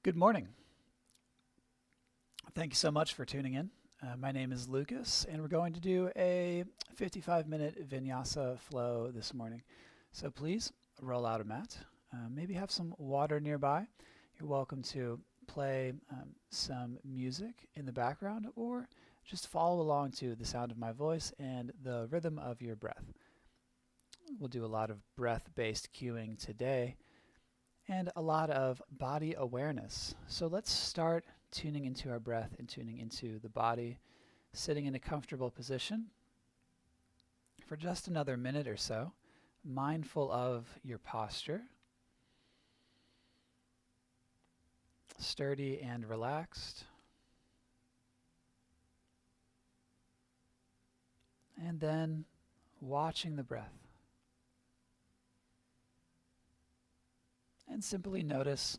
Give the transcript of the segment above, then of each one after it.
Good morning. Thank you so much for tuning in. My name is Lucas, and we're going to do a 55-minute vinyasa flow this morning. So please roll out a mat. Maybe have some water nearby. You're welcome to play some music in the background or just follow along to the sound of my voice and the rhythm of your breath. We'll do a lot of breath-based cueing today and a lot of body awareness. So let's start tuning into our breath and tuning into the body, sitting in a comfortable position for just another minute or so, mindful of your posture, sturdy and relaxed, and then watching the breath. And simply notice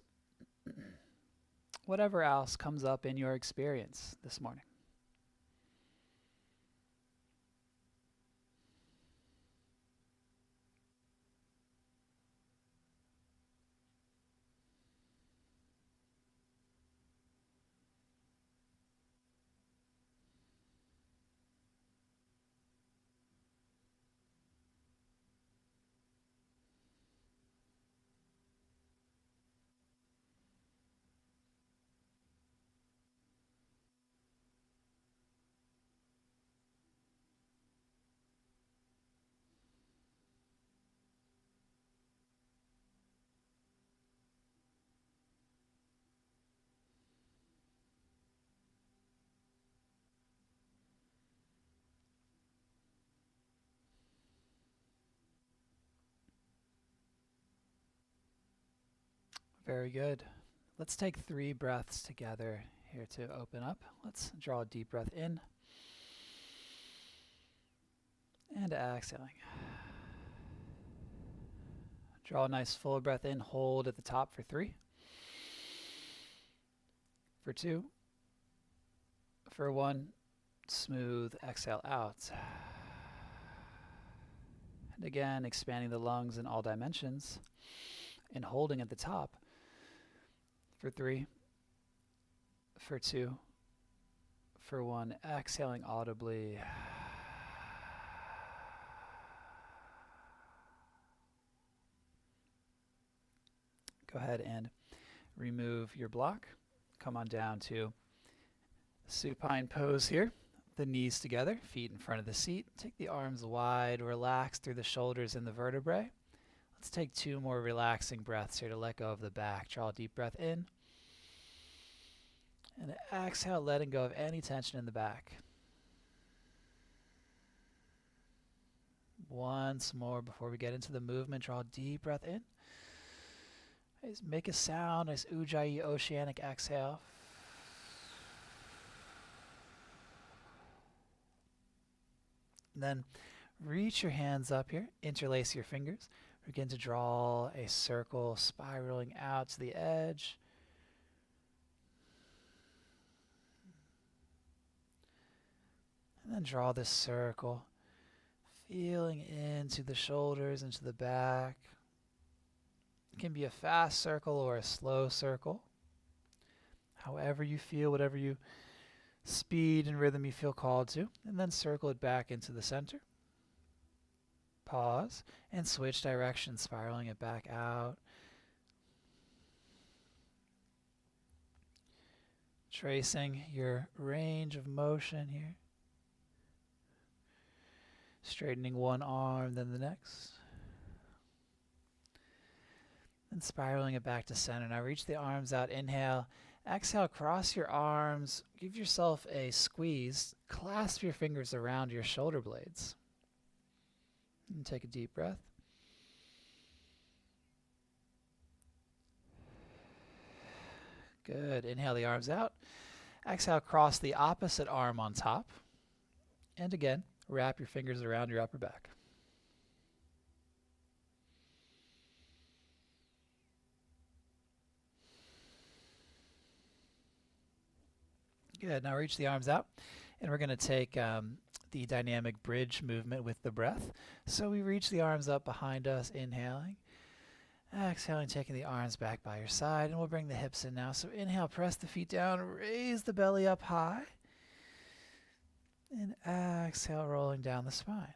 whatever else comes up in your experience this morning. Very good. Let's take 3 breaths together here to open up. Let's draw a deep breath in and exhaling. Draw a nice full breath in, hold at the top for 3, for 2, for 1, smooth exhale out. And again, expanding the lungs in all dimensions and holding at the top for 3, for 2, for 1, exhaling audibly. Go ahead and remove your block. Come on down to supine pose here. The knees together, feet in front of the seat. Take the arms wide, relax through the shoulders and the vertebrae. Let's take 2 more relaxing breaths here to let go of the back. Draw a deep breath in. And exhale, letting go of any tension in the back. Once more before we get into the movement, draw a deep breath in. Make a sound, nice ujjayi oceanic exhale. And then reach your hands up here, interlace your fingers. Begin to draw a circle spiraling out to the edge. And then draw this circle, feeling into the shoulders, into the back. It can be a fast circle or a slow circle. However you feel, whatever you speed and rhythm you feel called to. And then circle it back into the center. Pause and switch direction, spiraling it back out. Tracing your range of motion here. Straightening one arm, then the next. And spiraling it back to center. Now reach the arms out, inhale. Exhale, cross your arms. Give yourself a squeeze. Clasp your fingers around your shoulder blades. And take a deep breath. Good. Inhale the arms out. Exhale, cross the opposite arm on top. And again, wrap your fingers around your upper back. Good. Now reach the arms out. And we're going to take the dynamic bridge movement with the breath. So we reach the arms up behind us, inhaling. Exhaling, taking the arms back by your side, and we'll bring the hips in now. So inhale, press the feet down, raise the belly up high. And exhale, rolling down the spine.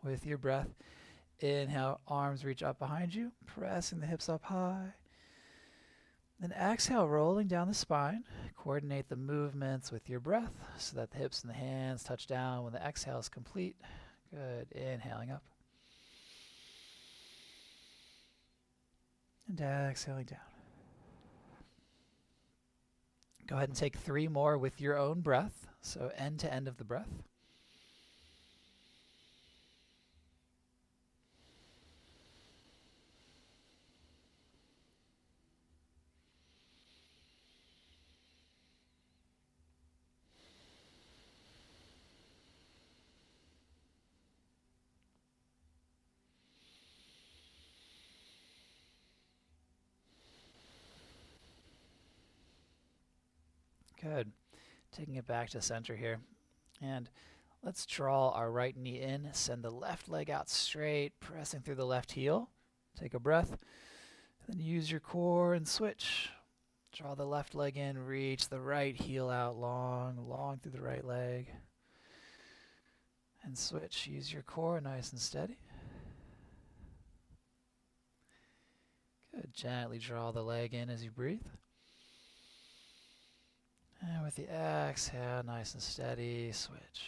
With your breath, inhale, arms reach up behind you, pressing the hips up high. Then exhale, rolling down the spine. Coordinate the movements with your breath so that the hips and the hands touch down when the exhale is complete. Good. Inhaling up. And exhaling down. Go ahead and take 3 more with your own breath. So end to end of the breath. Good. Taking it back to center here. And let's draw our right knee in. Send the left leg out straight, pressing through the left heel. Take a breath. Then use your core and switch. Draw the left leg in, reach the right heel out long through the right leg. And switch. Use your core nice and steady. Good. Gently draw the leg in as you breathe. And with the exhale, nice and steady, switch.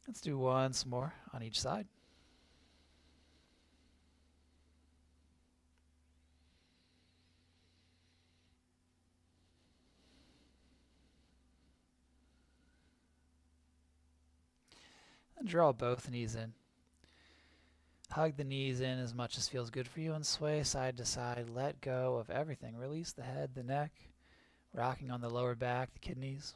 Let's do once more on each side. And draw both knees in. Hug the knees in as much as feels good for you and sway side to side. Let go of everything. Release the head, the neck, rocking on the lower back, the kidneys.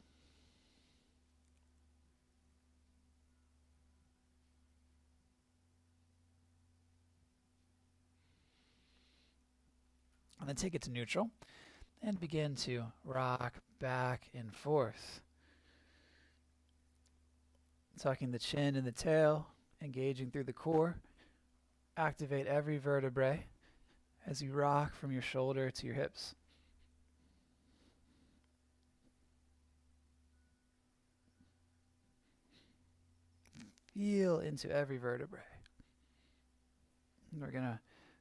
And then take it to neutral and begin to rock back and forth. Tucking the chin and the tail, engaging through the core. Activate every vertebrae as you rock from your shoulder to your hips. Feel into every vertebrae. And we're going to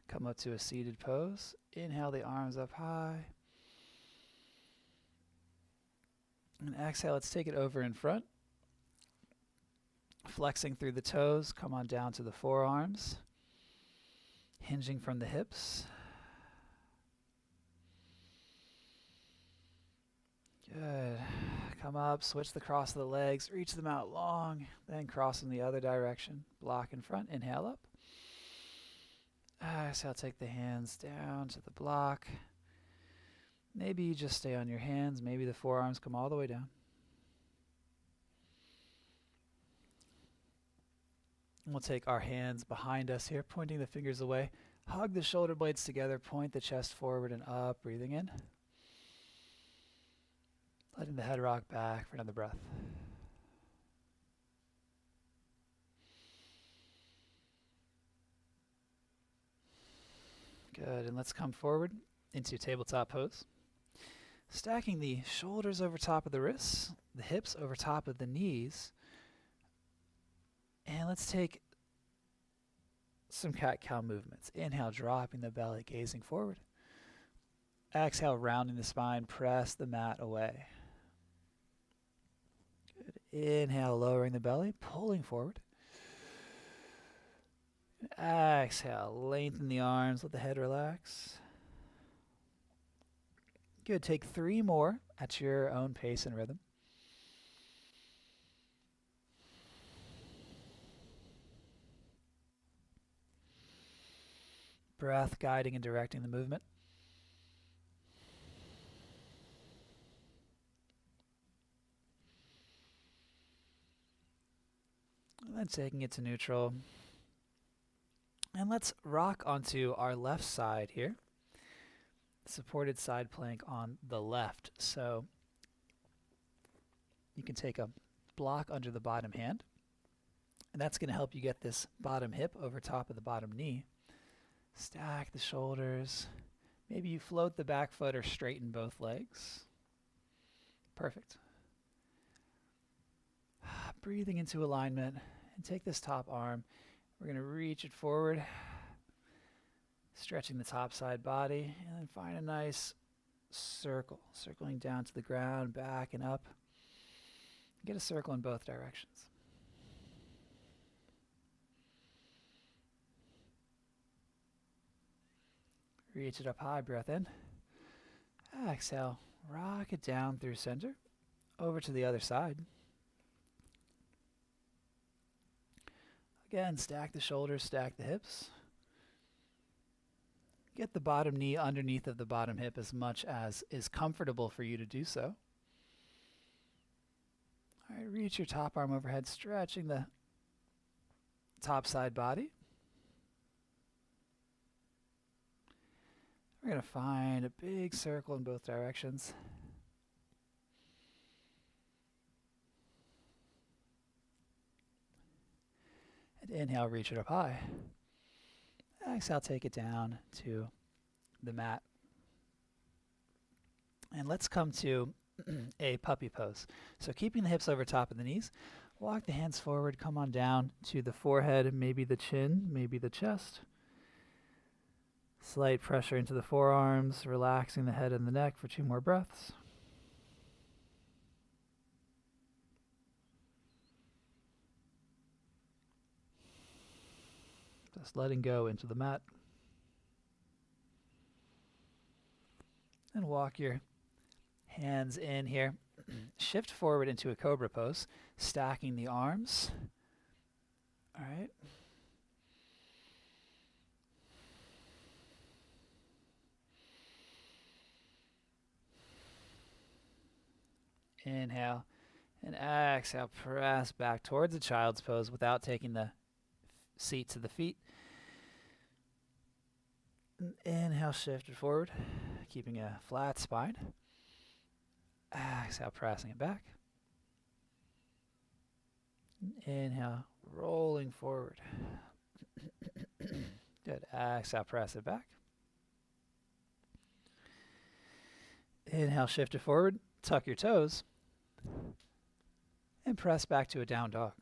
come up to a seated pose. Inhale the arms up high. And exhale, let's take it over in front. Flexing through the toes, come on down to the forearms. Hinging from the hips. Good. Come up, switch the cross of the legs, reach them out long, then cross in the other direction. Block in front, inhale up. Exhale, take the hands down to the block. Maybe you just stay on your hands, maybe the forearms come all the way down. We'll take our hands behind us here, pointing the fingers away. Hug the shoulder blades together, point the chest forward and up, breathing in. Letting the head rock back for another breath. Good, and let's come forward into tabletop pose. Stacking the shoulders over top of the wrists, the hips over top of the knees. And let's take some cat-cow movements. Inhale, dropping the belly, gazing forward. Exhale, rounding the spine, press the mat away. Good. Inhale, lowering the belly, pulling forward. Exhale, lengthen the arms, let the head relax. Good. Take 3 more at your own pace and rhythm. Breath guiding and directing the movement. And then taking it to neutral. And let's rock onto our left side here. Supported side plank on the left. So you can take a block under the bottom hand. And that's going to help you get this bottom hip over top of the bottom knee. Stack the shoulders. Maybe you float the back foot or straighten both legs. Perfect. Breathing into alignment, and take this top arm. We're going to reach it forward, stretching the top side body, and then find a nice circle, circling down to the ground, back and up. Get a circle in both directions. Reach it up high, breath in. Exhale, rock it down through center, over to the other side. Again, stack the shoulders, stack the hips. Get the bottom knee underneath of the bottom hip as much as is comfortable for you to do so. All right, reach your top arm overhead, stretching the top side body. We're going to find a big circle in both directions. And inhale, reach it up high. Exhale, take it down to the mat. And let's come to a puppy pose. So keeping the hips over top of the knees, walk the hands forward, come on down to the forehead, maybe the chin, maybe the chest. Slight pressure into the forearms, relaxing the head and the neck for 2 more breaths. Just letting go into the mat. And walk your hands in here. Shift forward into a cobra pose, stacking the arms. All right. Inhale and exhale, press back towards a child's pose without taking the seat to the feet. Inhale, shift it forward, keeping a flat spine. Exhale, pressing it back. Inhale, rolling forward. Good. Exhale, press it back. Inhale, shift it forward, tuck your toes, and press back to a down dog.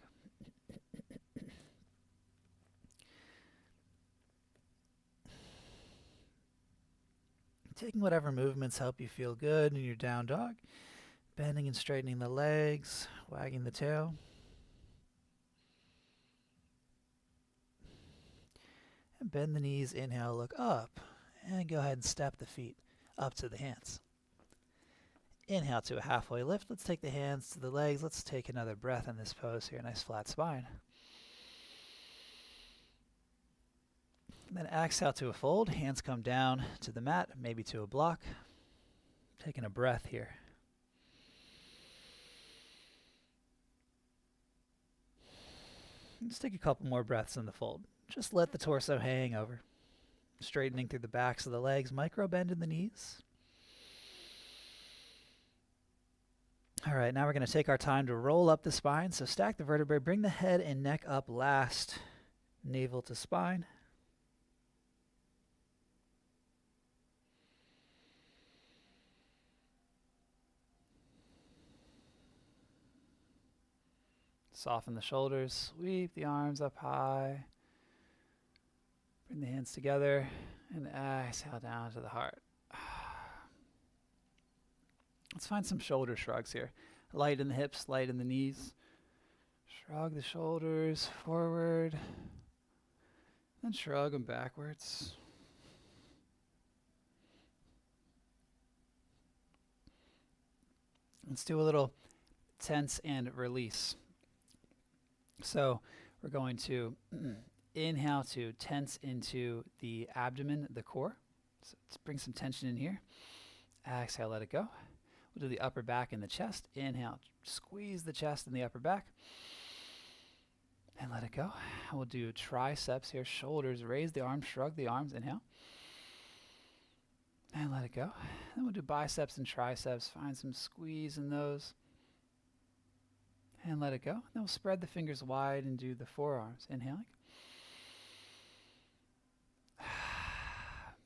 Taking whatever movements help you feel good in your down dog. Bending and straightening the legs, wagging the tail. And bend the knees, inhale, look up. And go ahead and step the feet up to the hands. Inhale to a halfway lift. Let's take the hands to the legs. Let's take another breath in this pose here. Nice flat spine. And then exhale to a fold. Hands come down to the mat, maybe to a block. Taking a breath here. Let's take a couple more breaths in the fold. Just let the torso hang over. Straightening through the backs of the legs. Micro bend in the knees. All right, now we're going to take our time to roll up the spine. So stack the vertebrae. Bring the head and neck up last. Navel to spine. Soften the shoulders, sweep the arms up high. Bring the hands together and exhale down to the heart. Let's find some shoulder shrugs here. Light in the hips, light in the knees. Shrug the shoulders forward, then shrug them backwards. Let's do a little tense and release. So we're going to inhale to tense into the abdomen, the core. So let's bring some tension in here. Exhale, let it go. We'll do the upper back and the chest. Inhale, squeeze the chest and the upper back. And let it go. We'll do triceps here, shoulders, raise the arms, shrug the arms. Inhale. And let it go. Then we'll do biceps and triceps. Find some squeeze in those. and let it go. Then we'll spread the fingers wide and do the forearms. Inhaling.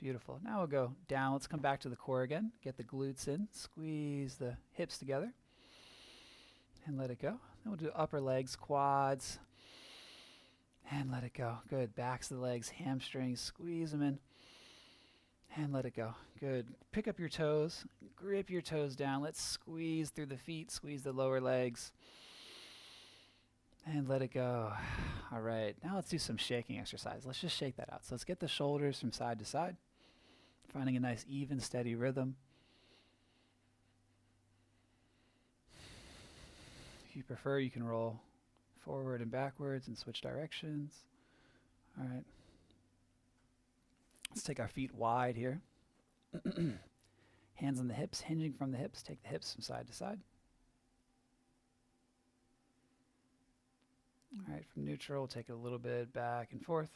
Beautiful. Now we'll go down. Let's come back to the core again. Get the glutes in. Squeeze the hips together. And let it go. Then we'll do upper legs, quads. And let it go. Good. Backs of the legs, hamstrings. Squeeze them in. And let it go. Good. Pick up your toes. Grip your toes down. Let's squeeze through the feet. Squeeze the lower legs. And let it go. All right. Now let's do some shaking exercise. Let's just shake that out. So let's get the shoulders from side to side. Finding a nice, even, steady rhythm. If you prefer, you can roll forward and backwards and switch directions. All right. Let's take our feet wide here. Hands on the hips, hinging from the hips. Take the hips from side to side. All right, from neutral, we'll take it a little bit back and forth.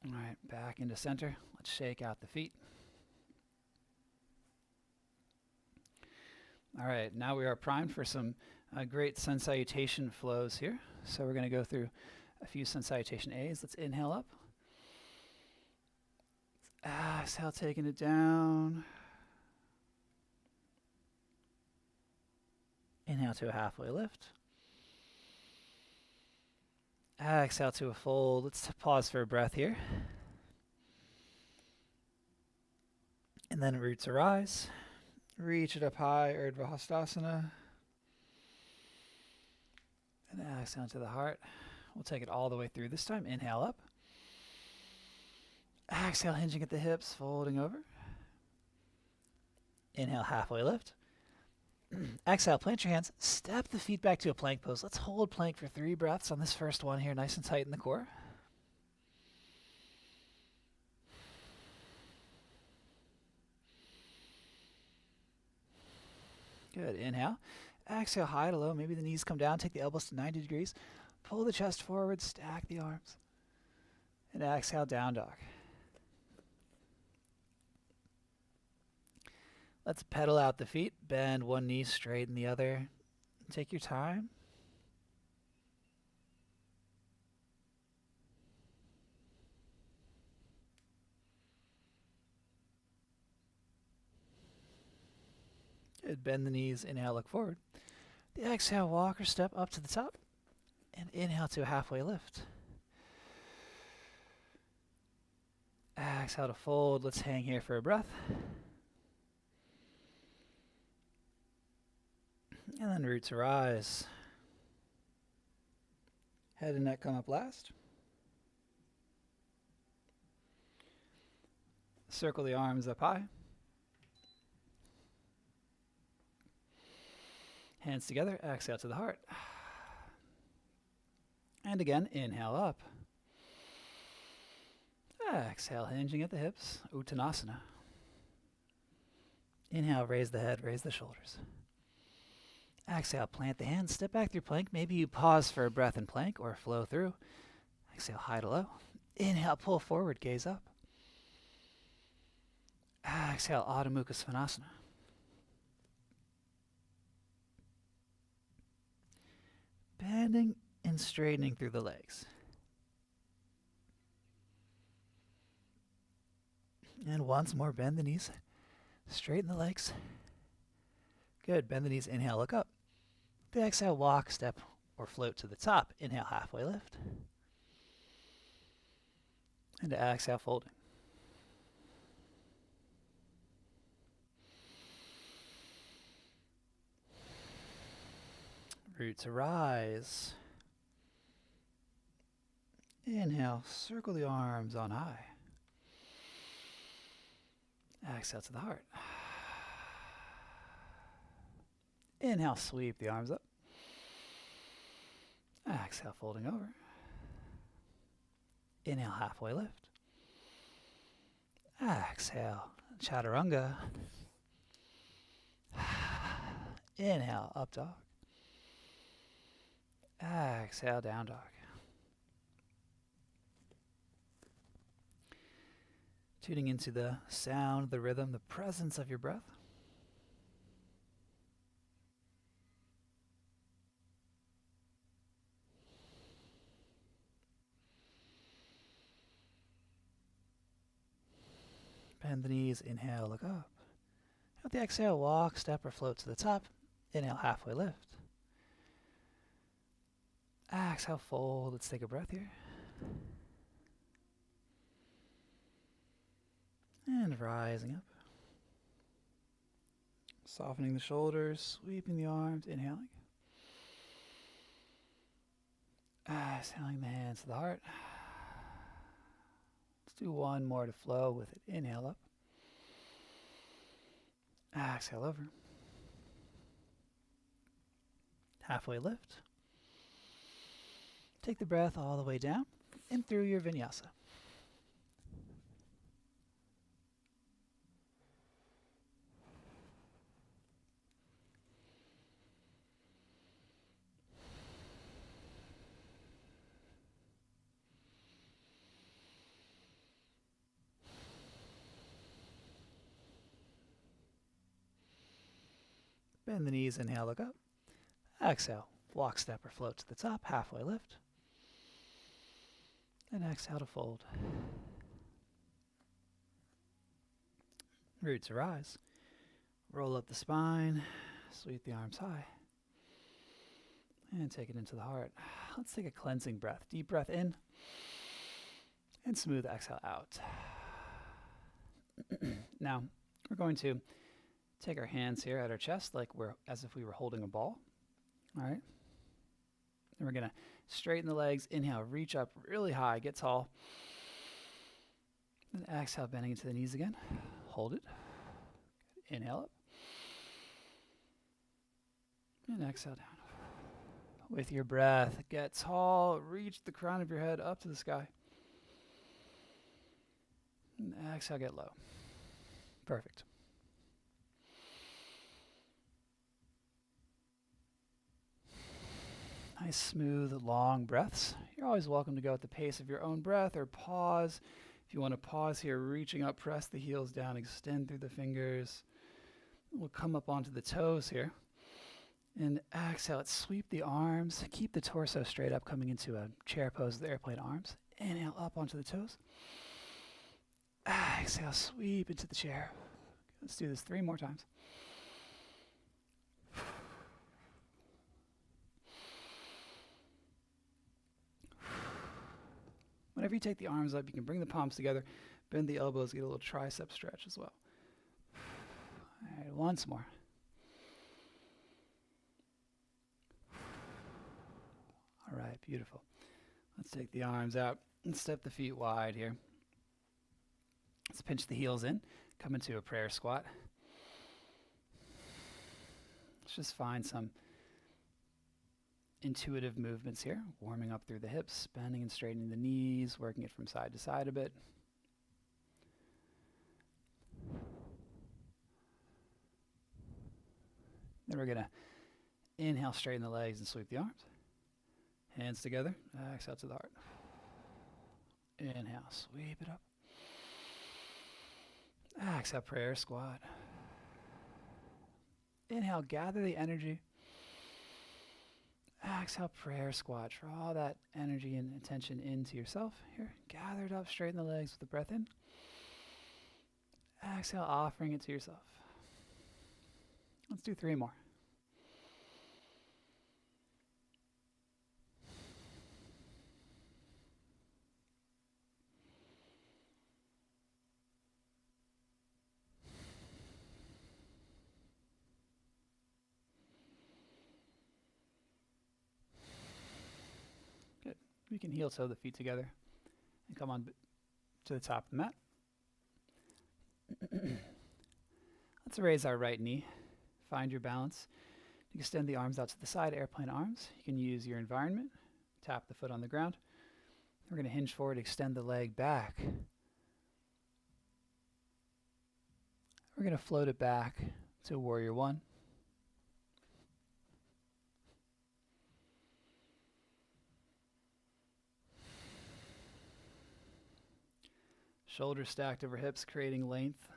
All right, back into center. Let's shake out the feet. All right, now we are primed for some great sun salutation flows here. So we're going to go through a few sun salutation A's. Let's inhale up. Exhale, taking it down. Inhale to a halfway lift. Exhale to a fold. Let's pause for a breath here. And then roots arise. Reach it up high, Urdhva Hastasana. And exhale to the heart. We'll take it all the way through. This time, inhale up. Exhale, hinging at the hips, folding over. Inhale, halfway lift. Exhale, plant your hands. Step the feet back to a plank pose. Let's hold plank for 3 breaths on this first one here, nice and tight in the core. Good. Inhale. Exhale, high to low. Maybe the knees come down. Take the elbows to 90 degrees. Pull the chest forward. Stack the arms. And exhale, down dog. Let's pedal out the feet. Bend one knee, straighten the other. Take your time. Good. Bend the knees. Inhale, look forward. The exhale, walk or step up to the top. And inhale to a halfway lift. Exhale to fold. Let's hang here for a breath. And then roots arise. Head and neck come up last. Circle the arms up high. Hands together. Exhale to the heart. And again, inhale up. Exhale, hinging at the hips. Uttanasana. Inhale, raise the head, raise the shoulders. Exhale, plant the hands, step back through plank. Maybe you pause for a breath in plank or flow through. Exhale, high to low. Inhale, pull forward, gaze up. Exhale, Adho Mukha Svanasana. Bending and straightening through the legs. And once more, bend the knees, straighten the legs. Good, bend the knees, inhale, look up. The exhale, walk, step, or float to the top. Inhale, halfway lift. And to exhale, folding. Roots arise. Inhale, circle the arms on high. Exhale to the heart. Inhale, sweep the arms up. Exhale, folding over. Inhale, halfway lift. Exhale, chaturanga. Inhale, up dog. Exhale, down dog. Tuning into the sound, the rhythm, the presence of your breath. Bend the knees, inhale, look up. With the exhale, walk, step, or float to the top. Inhale, halfway lift. Exhale, fold. Let's take a breath here. And rising up. Softening the shoulders, sweeping the arms, inhaling. Exhaling the hands to the heart. Let's do one more to flow with it. Inhale up. Exhale over. Halfway lift. Take the breath all the way down and through your vinyasa. Bend the knees, inhale, look up. Exhale, walk, step, or float to the top, halfway lift. And exhale to fold. Roots rise. Roll up the spine, sweep the arms high. And take it into the heart. Let's take a cleansing breath. Deep breath in. And smooth exhale out. Now, we're going to take our hands here at our chest as if we were holding a ball. All right. Then we're going to straighten the legs. Inhale, reach up really high, get tall. Then exhale, bending into the knees again. Hold it. Inhale up. And exhale down. With your breath, get tall. Reach the crown of your head up to the sky. And exhale, get low. Perfect. Nice, smooth, long breaths. You're always welcome to go at the pace of your own breath or pause. If you want to pause here, reaching up, press the heels down, extend through the fingers. We'll come up onto the toes here. And exhale, let's sweep the arms. Keep the torso straight up, coming into a chair pose with the airplane arms. Inhale up onto the toes. Exhale, sweep into the chair. Let's do this 3 more times. Whenever you take the arms up, you can bring the palms together, bend the elbows, get a little tricep stretch as well. All right, once more. All right, beautiful. Let's take the arms out and step the feet wide here. Let's pinch the heels in, come into a prayer squat. Let's just find some intuitive movements here, warming up through the hips, bending and straightening the knees, working it from side to side a bit. Then we're going to inhale, straighten the legs and sweep the arms. Hands together, exhale to the heart. Inhale, sweep it up. Exhale, prayer squat. Inhale, gather the energy. Exhale, prayer squat. Draw that energy and attention into yourself. Here, gather it up, straighten the legs with the breath in. Exhale, offering it to yourself. Let's do 3 more. Good. We can heel toe the feet together and come on to the top of the mat. Let's raise our right knee. Find your balance. Extend the arms out to the side, airplane arms. You can use your environment. Tap the foot on the ground. We're going to hinge forward, extend the leg back. We're going to float it back to warrior 1. Shoulders stacked over hips, creating length.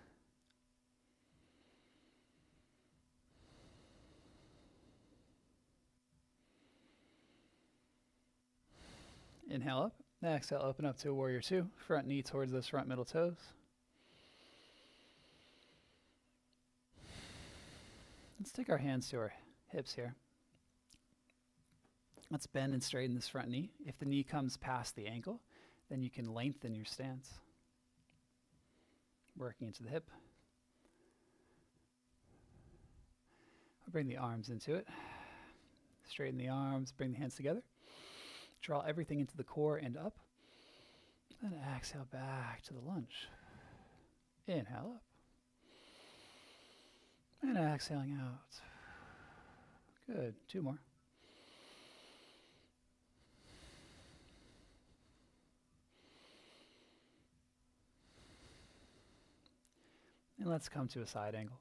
Inhale up. Exhale, open up to a warrior 2. Front knee towards those front middle toes. Let's take our hands to our hips here. Let's bend and straighten this front knee. If the knee comes past the ankle, then you can lengthen your stance, working into the hip. I'll bring the arms into it. Straighten the arms, bring the hands together. Draw everything into the core and up. Then exhale back to the lunge. Inhale up. And exhaling out. Good. 2 more. And let's come to a side angle.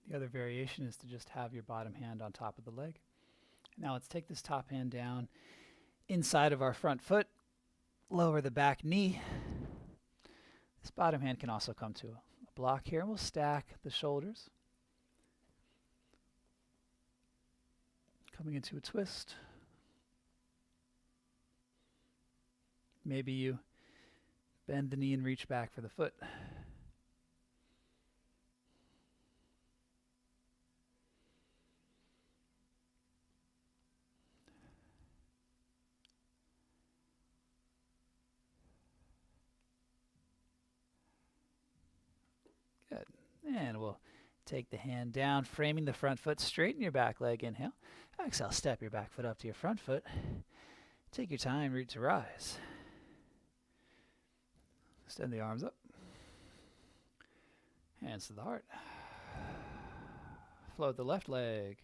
The other variation is to just have your bottom hand on top of the leg. Now let's take this top hand down inside of our front foot, lower the back knee. This bottom hand can also come to a block here, and we'll stack the shoulders. Coming into a twist. Maybe you bend the knee and reach back for the foot. Good. And we'll take the hand down, framing the front foot, straighten your back leg, inhale. Exhale, step your back foot up to your front foot. Take your time, root to rise. Extend the arms up. Hands to the heart. Float the left leg.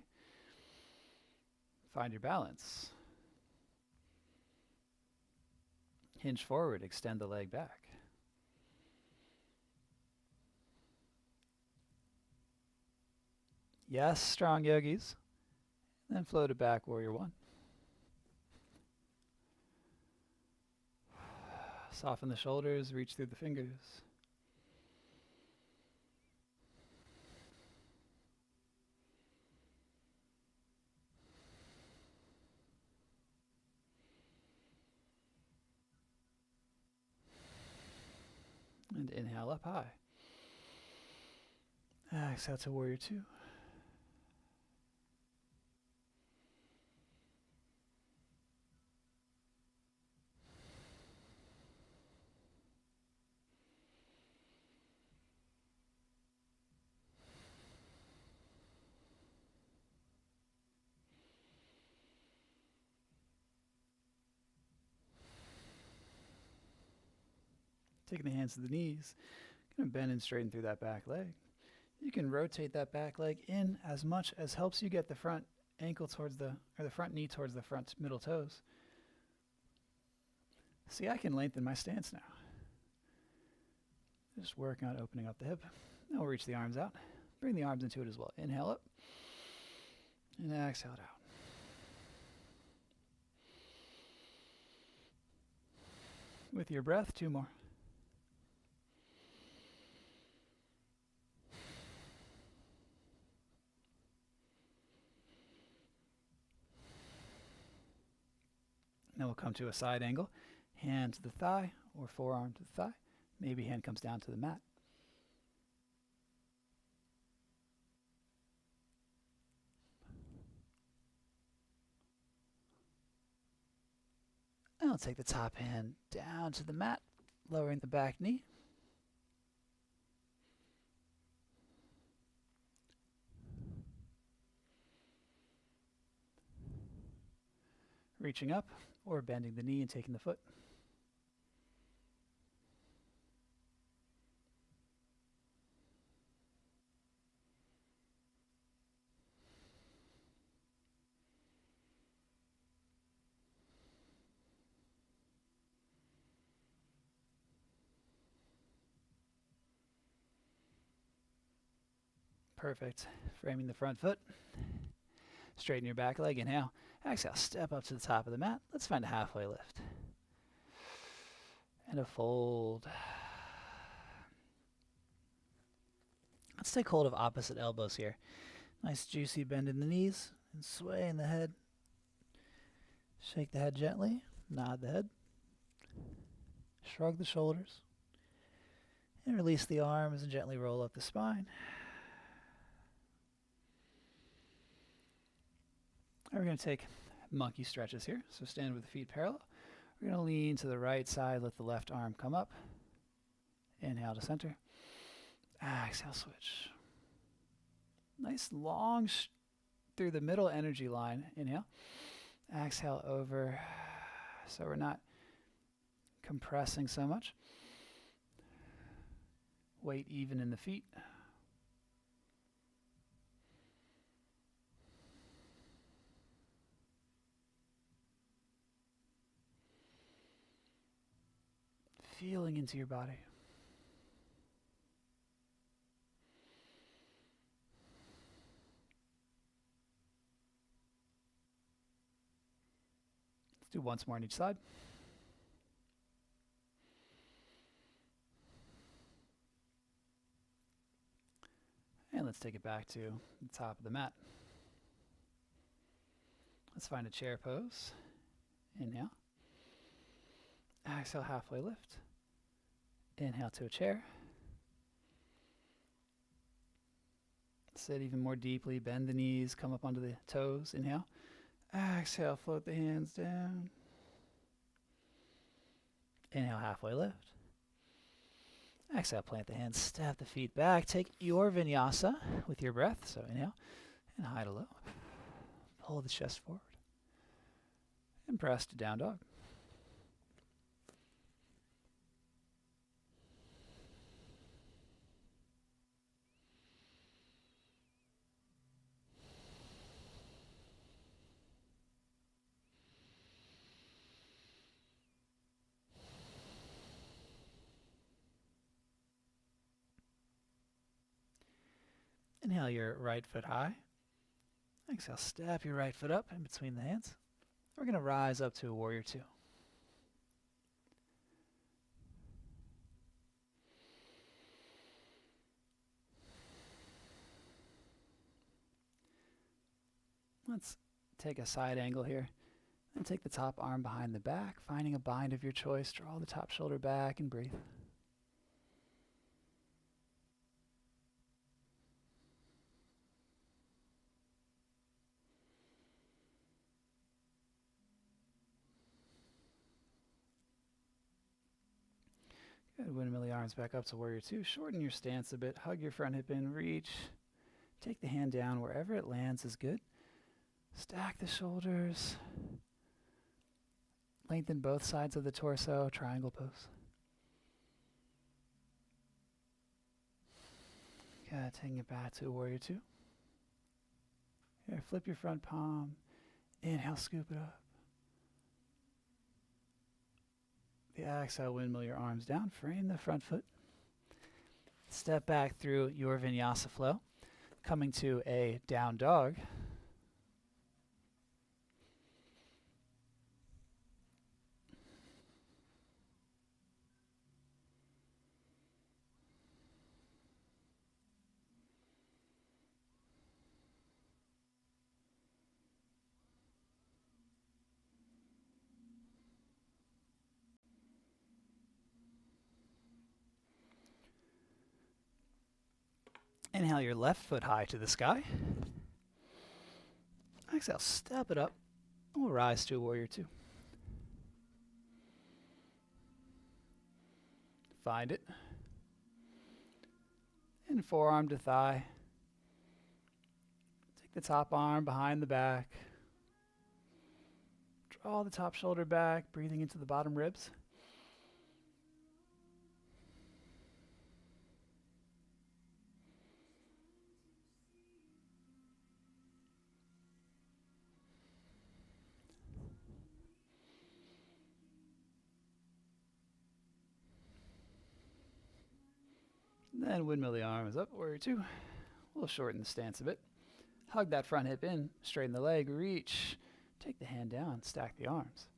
Find your balance. Hinge forward, extend the leg back. Yes, strong yogis. Then float it back, warrior 1. Soften the shoulders, reach through the fingers. And inhale up high. Exhale to warrior 2. Taking the hands to the knees, going to bend and straighten through that back leg. You can rotate that back leg in as much as helps you get the front ankle towards the front knee towards the front middle toes. See, I can lengthen my stance now. Just working on opening up the hip. Now we'll reach the arms out. Bring the arms into it as well. Inhale up and exhale it out. With your breath, 2 more. Now we'll come to a side angle. Hand to the thigh or forearm to the thigh. Maybe hand comes down to the mat. And I'll take the top hand down to the mat, lowering the back knee. Reaching up or bending the knee and taking the foot. Perfect. Framing the front foot. Straighten your back leg. Inhale. Exhale. Step up to the top of the mat. Let's find a halfway lift. And a fold. Let's take hold of opposite elbows here. Nice juicy bend in the knees and sway in the head. Shake the head gently. Nod the head. Shrug the shoulders. And release the arms and gently roll up the spine. We're going to take monkey stretches here. So stand with the feet parallel. We're going to lean to the right side. Let the left arm come up. Inhale to center. Exhale, switch. Nice long through the middle energy line. Inhale. Exhale over. So we're not compressing so much. Weight even in the feet. Feeling into your body. Let's do once more on each side. And let's take it back to the top of the mat. Let's find a chair pose. Inhale. Exhale, halfway lift. Inhale to a chair. Sit even more deeply. Bend the knees. Come up onto the toes. Inhale. Exhale, float the hands down. Inhale, halfway lift. Exhale, plant the hands, step the feet back. Take your vinyasa with your breath. So inhale and high to low. Pull the chest forward. And press to down dog. Inhale your right foot high. Exhale, step your right foot up in between the hands. We're going to rise up to a warrior two. Let's take a side angle here. And take the top arm behind the back, finding a bind of your choice. Draw the top shoulder back and breathe. Good. Windmill the arms back up to warrior two. Shorten your stance a bit. Hug your front hip in. Reach. Take the hand down. Wherever it lands is good. Stack the shoulders. Lengthen both sides of the torso. Triangle pose. Good. Taking it back to warrior two. Here, flip your front palm. Inhale, scoop it up. The exhale, windmill your arms down. Frame the front foot. Step back through your vinyasa flow. Coming to a down dog. Inhale your left foot high to the sky. Exhale, step it up. We'll rise to a warrior two. Find it. And forearm to thigh. Take the top arm behind the back. Draw the top shoulder back, breathing into the bottom ribs. Then windmill the arms up, warrior two. We'll shorten the stance a bit. Hug that front hip in, straighten the leg, reach. Take the hand down, stack the arms.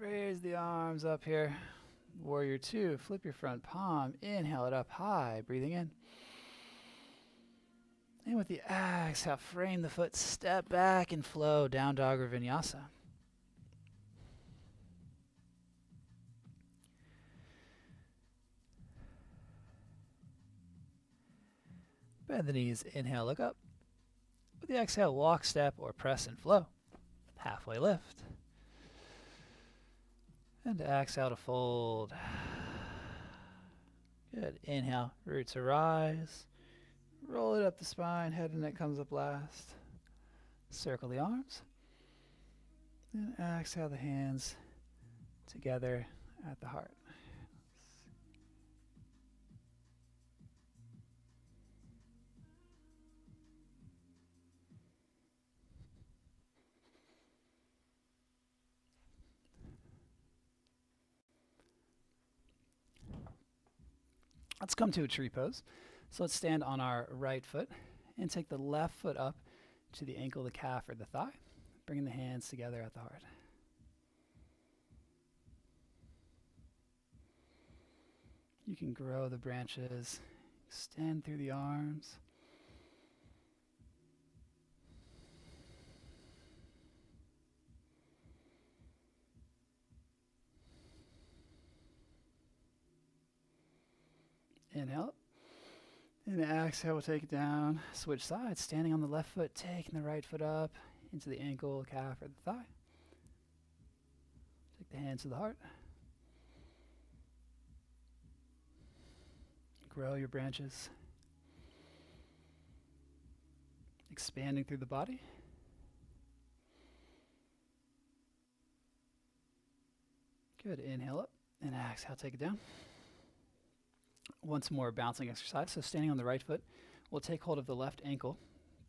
Raise the arms up here. Warrior 2, flip your front palm. Inhale it up high, breathing in. And with the exhale, frame the foot, step back and flow, down dog or vinyasa. Bend the knees, inhale, look up. With the exhale, walk, step, or press and flow. Halfway lift. And exhale to fold. Good. Inhale, root to rise. Roll it up the spine, head and neck comes up last. Circle the arms. And exhale the hands together at the heart. Let's come to a tree pose. So let's stand on our right foot and take the left foot up to the ankle, the calf, or the thigh, bringing the hands together at the heart. You can grow the branches, extend through the arms. Inhale up. And exhale, we'll take it down. Switch sides, standing on the left foot, taking the right foot up into the ankle, calf, or the thigh. Take the hands to the heart. Grow your branches. Expanding through the body. Good. Inhale up and exhale, take it down. Once more bouncing exercise. So standing on the right foot, we'll take hold of the left ankle,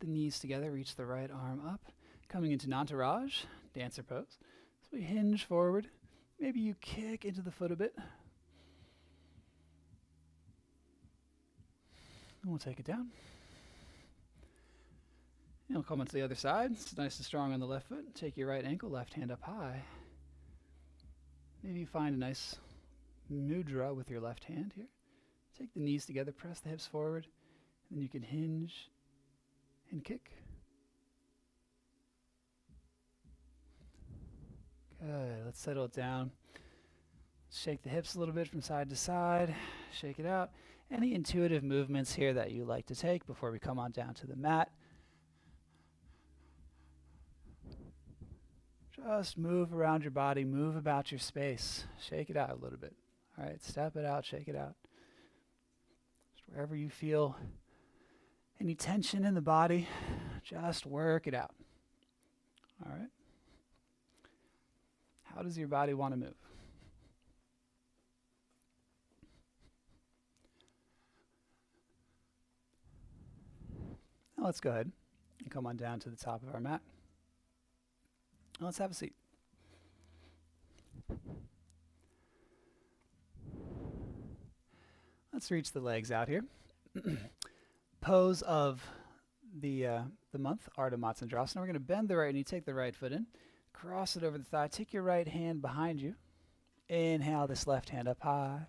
the knees together, reach the right arm up, coming into Nantaraj, dancer pose. So we hinge forward. Maybe you kick into the foot a bit. And we'll take it down. And we'll come onto the other side. It's nice and strong on the left foot. Take your right ankle, left hand up high. Maybe you find a nice mudra with your left hand here. Take the knees together, press the hips forward, and you can hinge and kick. Good. Let's settle it down. Shake the hips a little bit from side to side. Shake it out. Any intuitive movements here that you like to take before we come on down to the mat? Just move around your body, move about your space. Shake it out a little bit. All right, step it out, shake it out. Just wherever you feel any tension in the body, just work it out. All right. How does your body want to move? Now let's go ahead and come on down to the top of our mat. Now let's have a seat. Let's reach the legs out here. Pose of the month, Ardha Matsyendrasana. We're going to bend the right knee, take the right foot in, cross it over the thigh, take your right hand behind you. Inhale this left hand up high.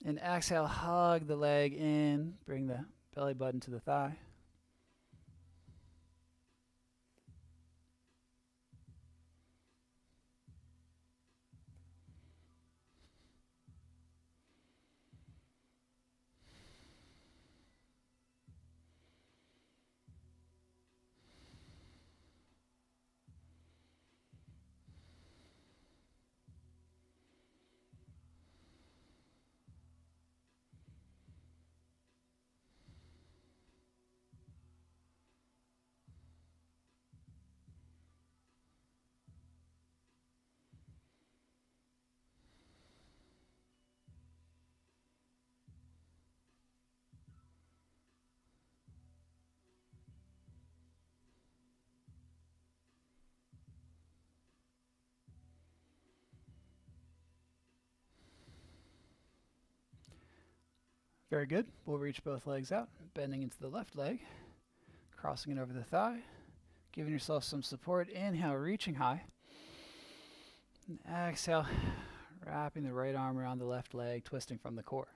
And exhale, hug the leg in, bring the belly button to the thigh. Very good. We'll reach both legs out, bending into the left leg, crossing it over the thigh, giving yourself some support. Inhale, reaching high. And exhale, wrapping the right arm around the left leg, twisting from the core.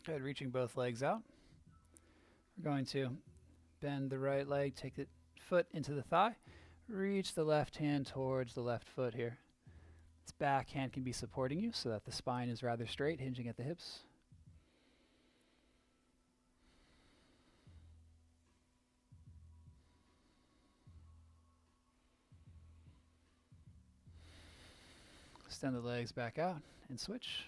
Good, reaching both legs out. We're going to bend the right leg, take the foot into the thigh, reach the left hand towards the left foot here. This back hand can be supporting you so that the spine is rather straight, hinging at the hips. Extend the legs back out and switch.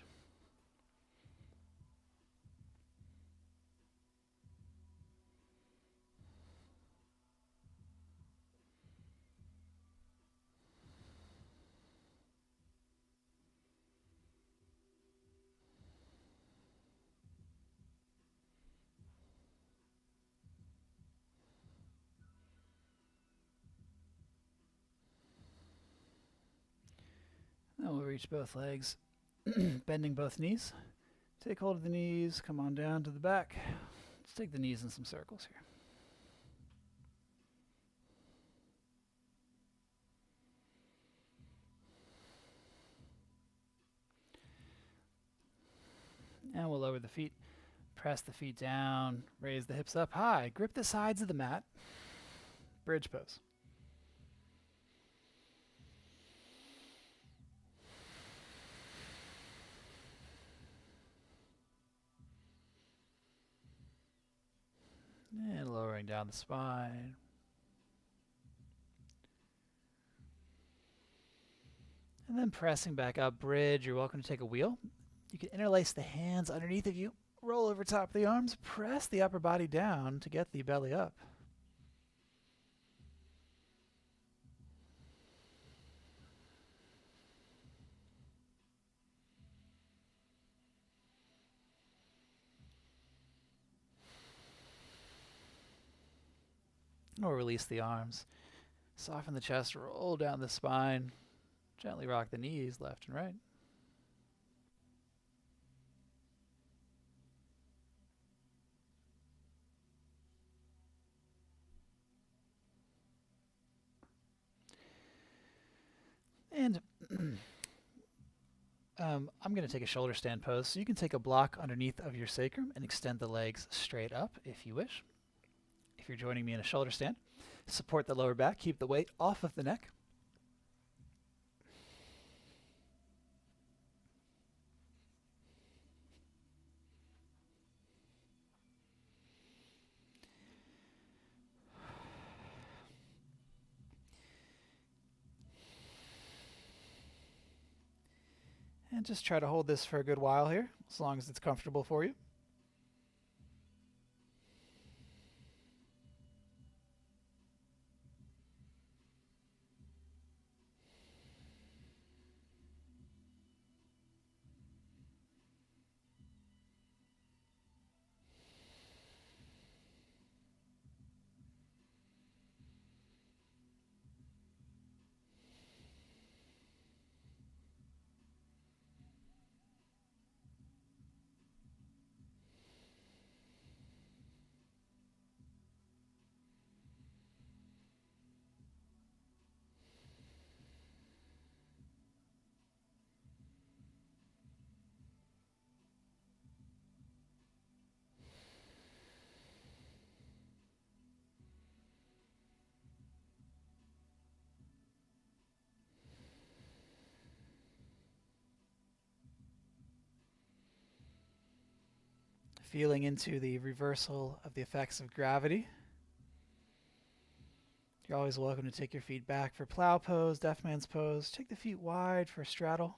Then we'll reach both legs, bending both knees. Take hold of the knees, come on down to the back. Let's take the knees in some circles here. And we'll lower the feet, press the feet down, raise the hips up high, grip the sides of the mat, bridge pose. And lowering down the spine. And then pressing back up, bridge. You're welcome to take a wheel. You can interlace the hands underneath of you, roll over top of the arms, press the upper body down to get the belly up. Or release the arms. Soften the chest, roll down the spine. Gently rock the knees left and right. And I'm going to take a shoulder stand pose. So you can take a block underneath of your sacrum and extend the legs straight up if you wish. If you're joining me in a shoulder stand, support the lower back, keep the weight off of the neck. And just try to hold this for a good while here, as long as it's comfortable for you. Feeling into the reversal of the effects of gravity. You're always welcome to take your feet back for plow pose, deaf man's pose. Take the feet wide for straddle.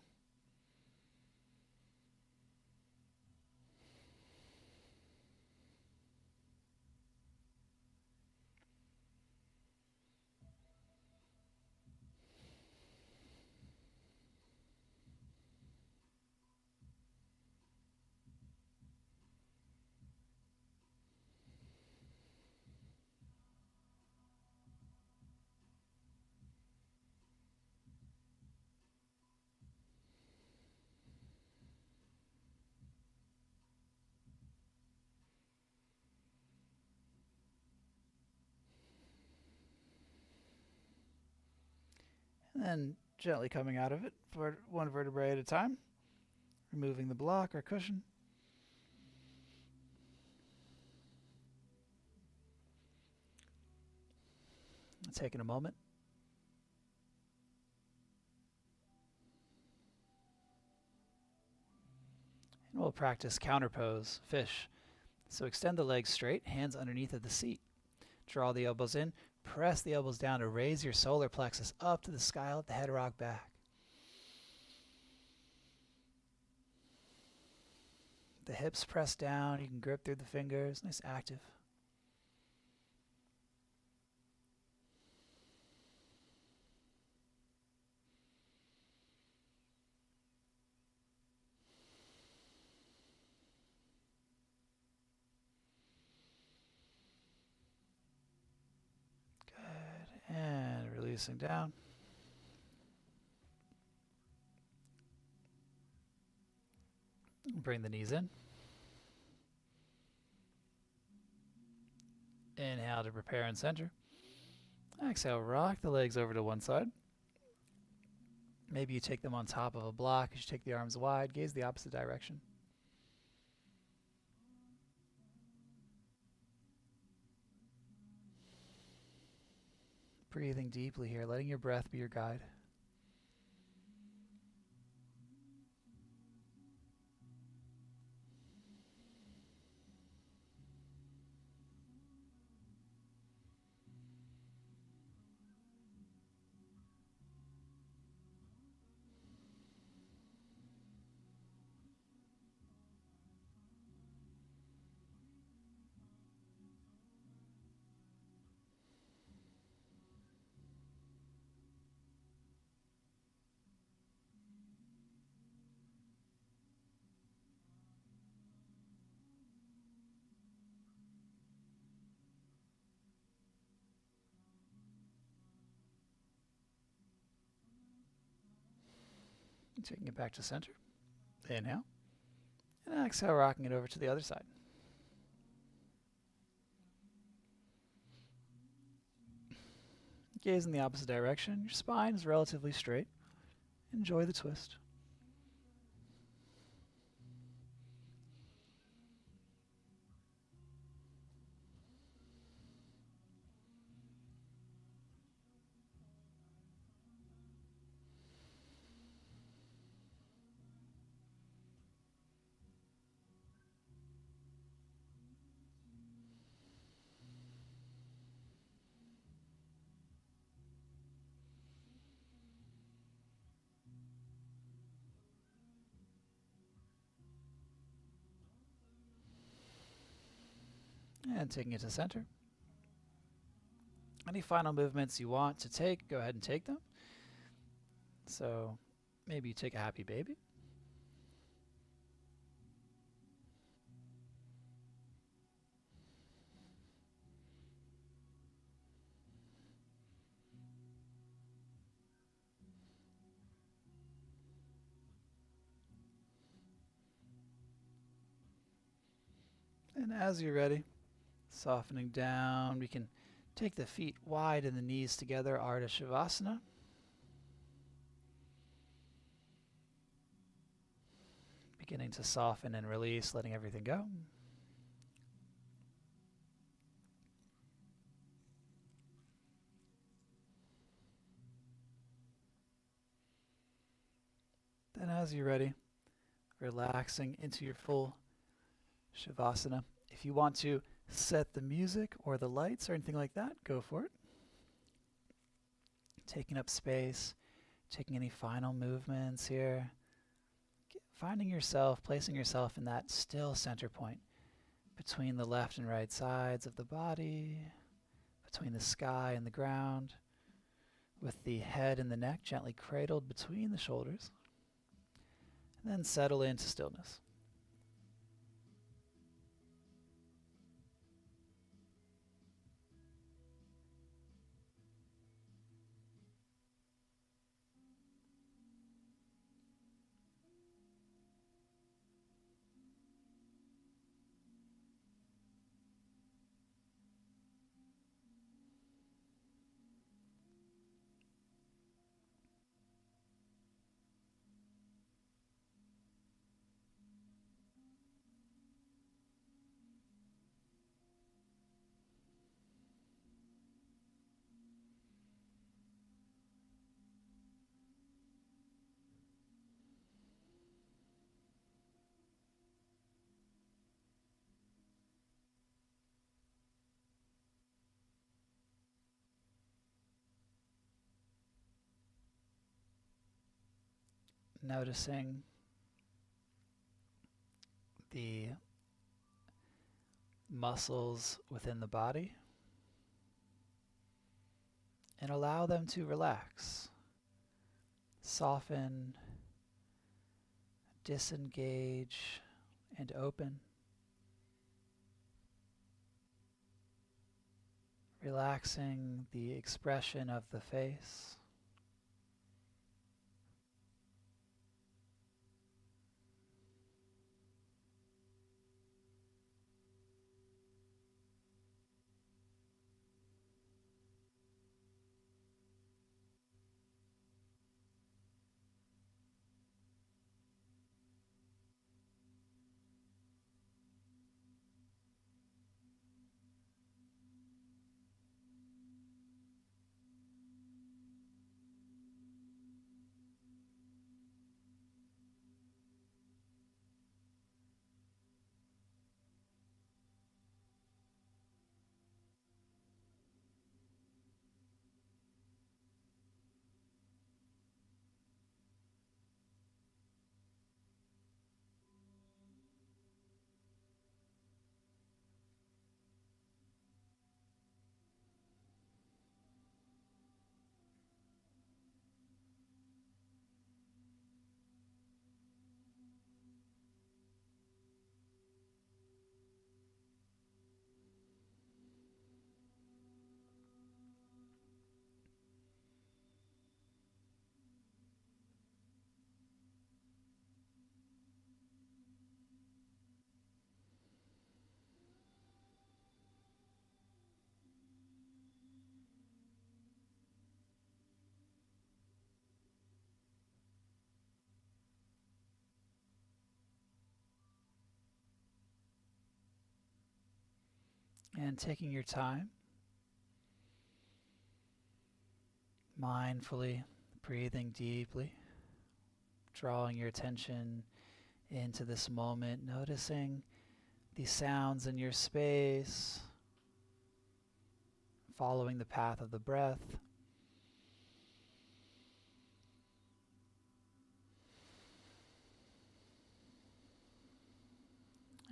And then gently coming out of it for one vertebrae at a time. Removing the block or cushion. Taking a moment. And we'll practice counter pose, fish. So extend the legs straight, hands underneath of the seat. Draw the elbows in, press the elbows down to raise your solar plexus up to the sky, let the head rock back. The hips press down, you can grip through the fingers, nice active. Good, and releasing down. Bring the knees in. Inhale to prepare and center. Exhale, rock the legs over to one side. Maybe you take them on top of a block as you take the arms wide, gaze the opposite direction. Breathing deeply here, letting your breath be your guide. Taking it back to center. Inhale. And exhale, rocking it over to the other side. Gaze in the opposite direction. Your spine is relatively straight. Enjoy the twist. And taking it to center. Any final movements you want to take, go ahead and take them. So maybe you take a happy baby. And as you're ready, softening down, we can take the feet wide and the knees together, Ardha Shavasana. Beginning to soften and release, letting everything go. Then as you're ready, relaxing into your full Shavasana. If you want to set the music or the lights or anything like that, go for it. Taking up space, taking any final movements here. Finding yourself, placing yourself in that still center point between the left and right sides of the body, between the sky and the ground, with the head and the neck gently cradled between the shoulders. And then settle into stillness. Noticing the muscles within the body and allow them to relax, soften, disengage, and open. Relaxing the expression of the face. And taking your time, mindfully breathing deeply, drawing your attention into this moment, noticing the sounds in your space, following the path of the breath.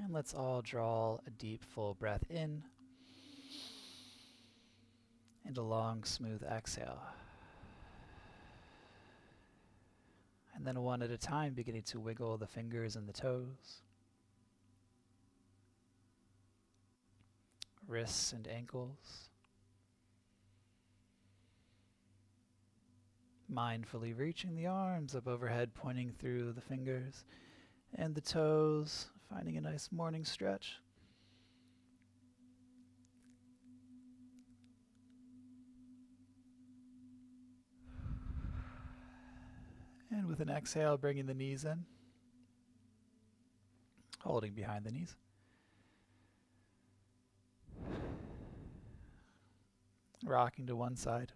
And let's all draw a deep, full breath in and a long, smooth exhale. And then one at a time, beginning to wiggle the fingers and the toes, wrists and ankles. Mindfully reaching the arms up overhead, pointing through the fingers and the toes, finding a nice morning stretch. And with an exhale, bringing the knees in, holding behind the knees. Rocking to one side.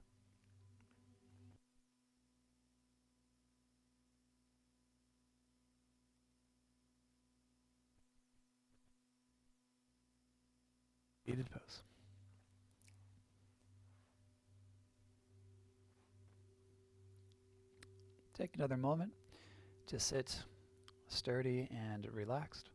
Seated pose. Take another moment to sit sturdy and relaxed.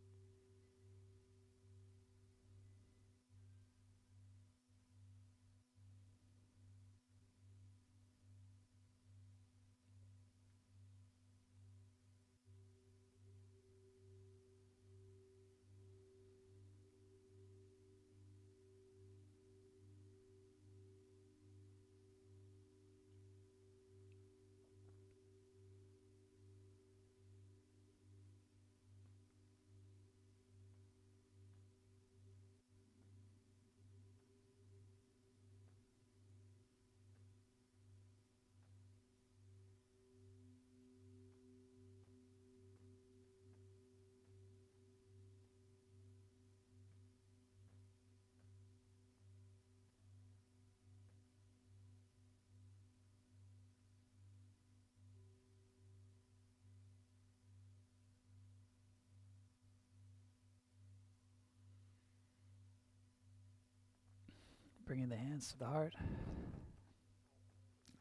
Bringing the hands to the heart.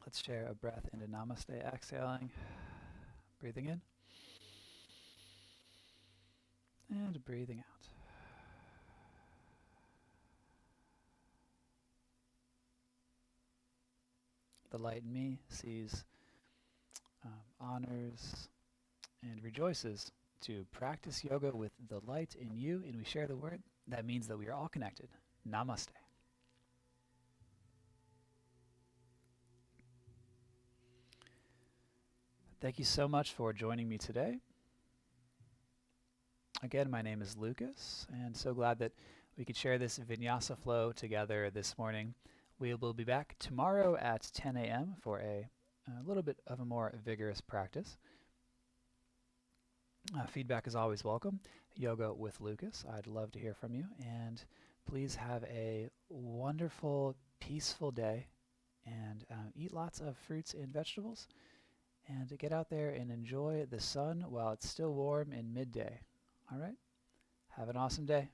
Let's share a breath into Namaste, exhaling, breathing in, and breathing out. The light in me sees, honors, and rejoices to practice yoga with the light in you, and we share the word. That means that we are all connected. Namaste. Thank you so much for joining me today. Again, my name is Lucas, and so glad that we could share this vinyasa flow together this morning. We will be back tomorrow at 10 a.m. for a little bit of a more vigorous practice. Feedback is always welcome. Yoga with Lucas. I'd love to hear from you, and please have a wonderful, peaceful day, and eat lots of fruits and vegetables, and get out there and enjoy the sun while it's still warm in midday. All right? Have an awesome day.